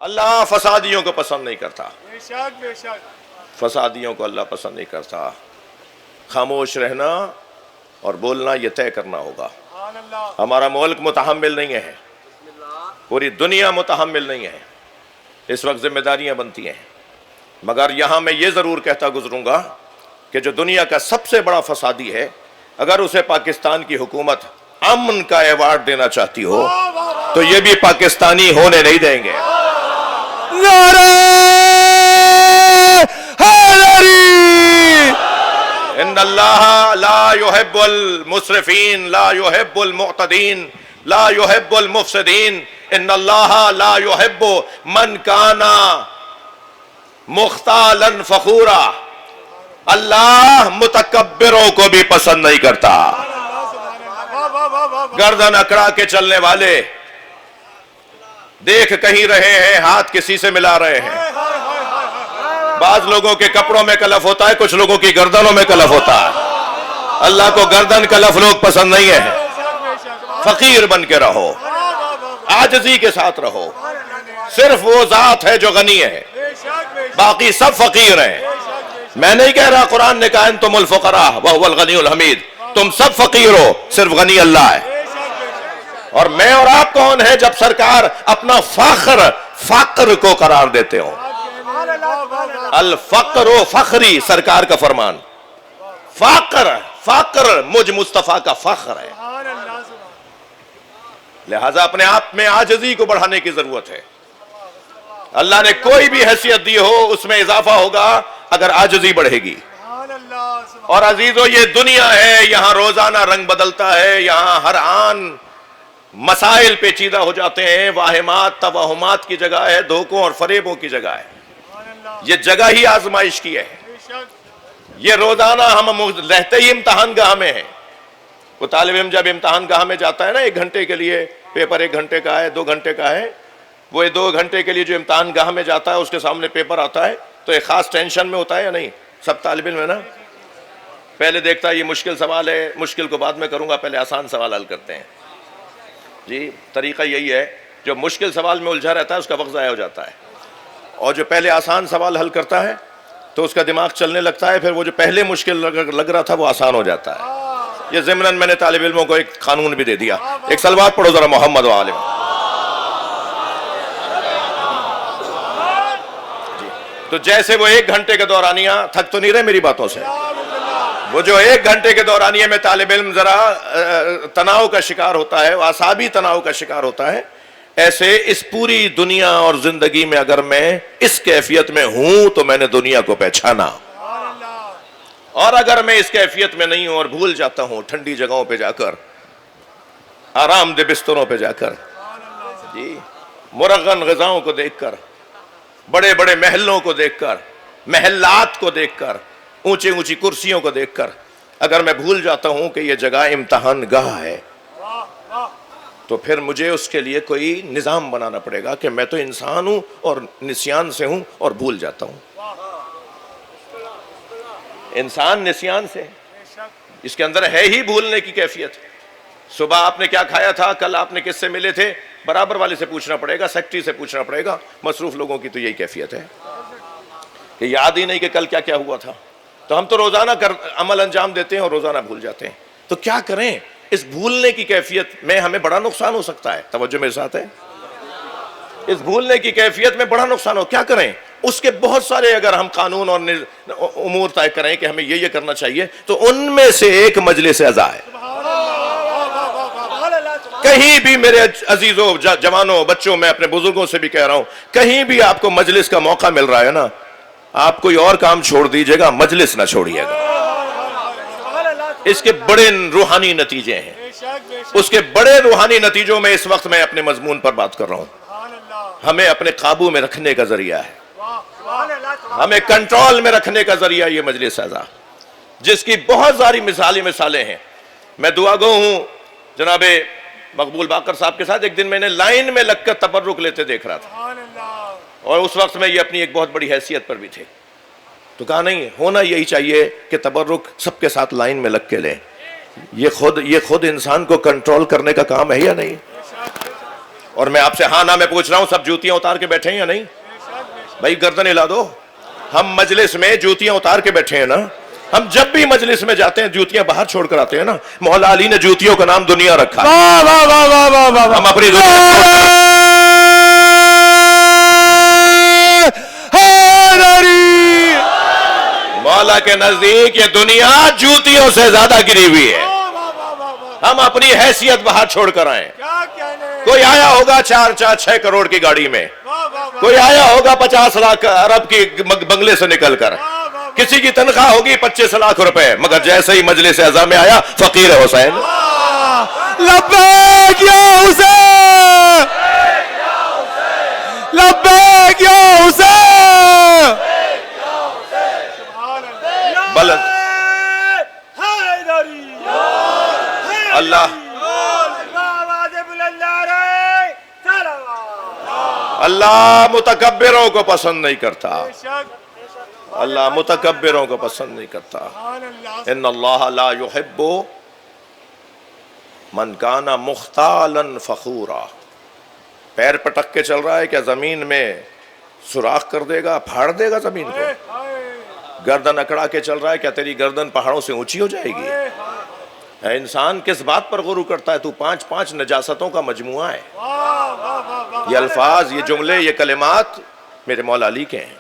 اللہ فسادیوں کو پسند نہیں کرتا، بے شک بے شک، فسادیوں کو اللہ پسند نہیں کرتا۔ خاموش رہنا اور بولنا یہ طے کرنا ہوگا۔ سبحان اللہ، ہمارا ملک متحمل نہیں ہے، پوری دنیا متحمل نہیں ہے، اس وقت ذمہ داریاں بنتی ہیں، مگر یہاں میں یہ ضرور کہتا گزروں گا کہ جو دنیا کا سب سے بڑا فسادی ہے، اگر اسے پاکستان کی حکومت امن کا ایوارڈ دینا چاہتی ہو تو یہ بھی پاکستانی ہونے نہیں دیں گے۔ نعرہ حیدری! ان اللہ لا يحب المسرفین لا يحب المعتدین لا يحب المفسدین ان اللہ لا يحب من کان مختالا فخورا۔ اللہ متکبروں کو بھی پسند نہیں کرتا، گردن اکڑا کے چلنے والے دیکھ کہیں رہے ہیں، ہاتھ کسی سے ملا رہے ہیں۔ بعض لوگوں کے کپڑوں میں کلف ہوتا ہے، کچھ لوگوں کی گردنوں میں کلف ہوتا ہے۔ اللہ کو گردن کلف لوگ پسند نہیں ہے۔ فقیر بن کے رہو، عاجزی کے ساتھ رہو، صرف وہ ذات ہے جو غنی ہے، باقی سب فقیر ہیں۔ میں نہیں کہہ رہا، قرآن نے کہا انتم الفقراء وهو الغنی الحمید، تم سب فقیر ہو، صرف غنی اللہ ہے۔ اور میں اور آپ کون ہیں جب سرکار اپنا فقر کو قرار دیتے ہو؟ الفقر فخری، سرکار کا فرمان، فقر مجھ مصطفیٰ کا فخر ہے۔ لہذا اپنے آپ میں عاجزی کو بڑھانے کی ضرورت ہے۔ اللہ نے کوئی بھی حیثیت دی ہو اس میں اضافہ ہوگا اگر عاجزی بڑھے گی۔ اور عزیزو یہ دنیا ہے، یہاں روزانہ رنگ بدلتا ہے، یہاں ہر آن مسائل پیچیدہ ہو جاتے ہیں، واہمات توہمات کی جگہ ہے، دھوکوں اور فریبوں کی جگہ ہے۔ یہ جگہ ہی آزمائش کی ہے، یہ روزانہ ہم رہتے ہی امتحان گاہ میں ہیں۔ وہ طالب علم جب امتحان گاہ میں جاتا ہے نا، 1 گھنٹے کے لیے پیپر 1 گھنٹے کا ہے، 2 گھنٹے کا ہے، وہ 2 گھنٹے کے لیے جو امتحان گاہ میں جاتا ہے اس کے سامنے پیپر آتا ہے تو ایک خاص ٹینشن میں ہوتا ہے یا نہیں؟ سب طالب علم ہے نا، پہلے دیکھتا ہے یہ مشکل سوال ہے، مشکل کو بعد میں کروں گا، پہلے آسان سوال حل کرتے ہیں۔ جی طریقہ یہی ہے، جو مشکل سوال میں الجھا رہتا ہے اس کا وقت ضائع ہو جاتا ہے، اور جو پہلے آسان سوال حل کرتا ہے تو اس کا دماغ چلنے لگتا ہے، پھر وہ جو پہلے مشکل لگ رہا تھا وہ آسان ہو جاتا ہے۔ یہ ضمناً میں نے طالب علموں کو ایک قانون بھی دے دیا۔ ایک صلوات پڑھو ذرا محمد و آل محمد۔ تو جیسے وہ 1 گھنٹے کے دورانیہ، تھک تو نہیں رہے میری باتوں سے، وہ جو 1 گھنٹے کے دورانیہ میں طالب علم ذرا تناؤ کا شکار ہوتا ہے، اعصابی تناؤ کا شکار ہوتا ہے، ایسے اس پوری دنیا اور زندگی میں اگر میں اس کیفیت میں ہوں تو میں نے دنیا کو پہچانا، اور اگر میں اس کیفیت میں نہیں ہوں اور بھول جاتا ہوں ٹھنڈی جگہوں پہ جا کر، آرام دہ بستروں پہ جا کر، جی مرغن غذاؤں کو دیکھ کر، بڑے بڑے محلوں کو دیکھ کر، محلات کو دیکھ کر، اونچی اونچی کرسیوں کو دیکھ کر اگر میں بھول جاتا ہوں کہ یہ جگہ امتحان گاہ ہے، تو پھر مجھے اس کے لیے کوئی نظام بنانا پڑے گا کہ میں تو انسان ہوں اور نسیان سے ہوں اور بھول جاتا ہوں۔ انسان نسیان سے، اس کے اندر ہے ہی بھولنے کی کیفیت۔ صبح آپ نے کیا کھایا تھا، کل آپ نے کس سے ملے تھے، برابر والے سے پوچھنا پڑے گا، سیکٹری سے پوچھنا پڑے گا۔ مصروف لوگوں کی تو یہی کیفیت ہے کہ یاد ہی نہیں کہ کل کیا کیا ہوا تھا۔ تو ہم تو روزانہ عمل انجام دیتے ہیں اور روزانہ بھول جاتے ہیں۔ تو کیا کریں؟ اس بھولنے کی کیفیت میں ہمیں بڑا نقصان ہو سکتا ہے۔ توجہ میرے ساتھ ہے، اس بھولنے کی کیفیت میں بڑا نقصان ہو، کیا کریں؟ اس کے بہت سارے اگر ہم قانون اور امور طے کریں کہ ہمیں یہ کرنا چاہیے، تو ان میں سے ایک مجلس اعضاء ہے۔ کہیں بھی میرے عزیزوں، جوانوں، بچوں، میں اپنے بزرگوں سے بھی کہہ رہا ہوں، کہیں بھی آپ کو مجلس کا موقع مل رہا ہے نا، آپ کوئی اور کام چھوڑ دیجئے گا، مجلس نہ چھوڑیے گا۔ اس کے بڑے روحانی نتیجے ہیں، اس کے بڑے روحانی نتیجوں میں اس وقت میں اپنے مضمون پر بات کر رہا ہوں۔ ہمیں اپنے قابو میں رکھنے کا ذریعہ ہے، ہمیں کنٹرول میں رکھنے کا ذریعہ یہ مجلس اعضاء، جس کی بہت ساری مثالیں ہیں۔ میں دعا گو ہوں جناب مقبول باقر صاحب کے ساتھ، ایک دن میں نے لائن میں لگ کر تبرک لیتے دیکھ رہا تھا، اور اس وقت میں یہ اپنی ایک بہت بڑی حیثیت پر بھی تھے، تو کہا نہیں، ہونا یہی چاہیے کہ تبرک سب کے ساتھ لائن میں لگ کے لیں۔ یہ خود انسان کو کنٹرول کرنے کا کام ہے یا نہیں؟ اور میں آپ سے ہاں نہ میں پوچھ رہا ہوں سب جوتیاں اتار کے بیٹھے ہیں یا نہیں؟ بھائی گردن ہلا دو. ہم مجلس میں جوتیاں اتار کے بیٹھے ہیں نا. ہم جب بھی مجلس میں جاتے ہیں جوتیاں باہر چھوڑ کر آتے ہیں نا. مولا علی نے جوتیوں کا نام دنیا رکھا ہے. واہ واہ واہ واہ واہ واہ. ہم اپنی دنیا حیدری. مولا کے نزدیک یہ دنیا جوتیوں سے زیادہ گری ہوئی ہے. ہم اپنی حیثیت باہر چھوڑ کر آئے. کیا کہنے. کوئی آیا ہوگا 4-6 کروڑ کی گاڑی میں, کوئی آیا ہوگا 50 لاکھ عرب کی بنگلے سے نکل کر, کسی کی تنخواہ ہوگی 25 لاکھ روپے, مگر جیسے ہی مجلس اعزا میں آیا فقیر حسین. لبیک یا حسین, لبیک یا حسین. بلند اللہ اللہ متکبروں کو پسند نہیں کرتا. اللہ متکبروں کو پسند نہیں کرتا. ان اللہ لا يحب من کان مختالا فخورا. پیر پٹک کے چل رہا ہے کیا زمین میں سوراخ کر دے گا, پھاڑ دے گا زمین کو؟ گردن اکڑا کے چل رہا ہے کیا تیری گردن پہاڑوں سے اونچی ہو جائے گی؟ انسان کس بات پر غرور کرتا ہے؟ تو 5 نجاستوں کا مجموعہ ہے. یہ الفاظ, یہ جملے, یہ کلمات میرے مولا علی کے ہیں.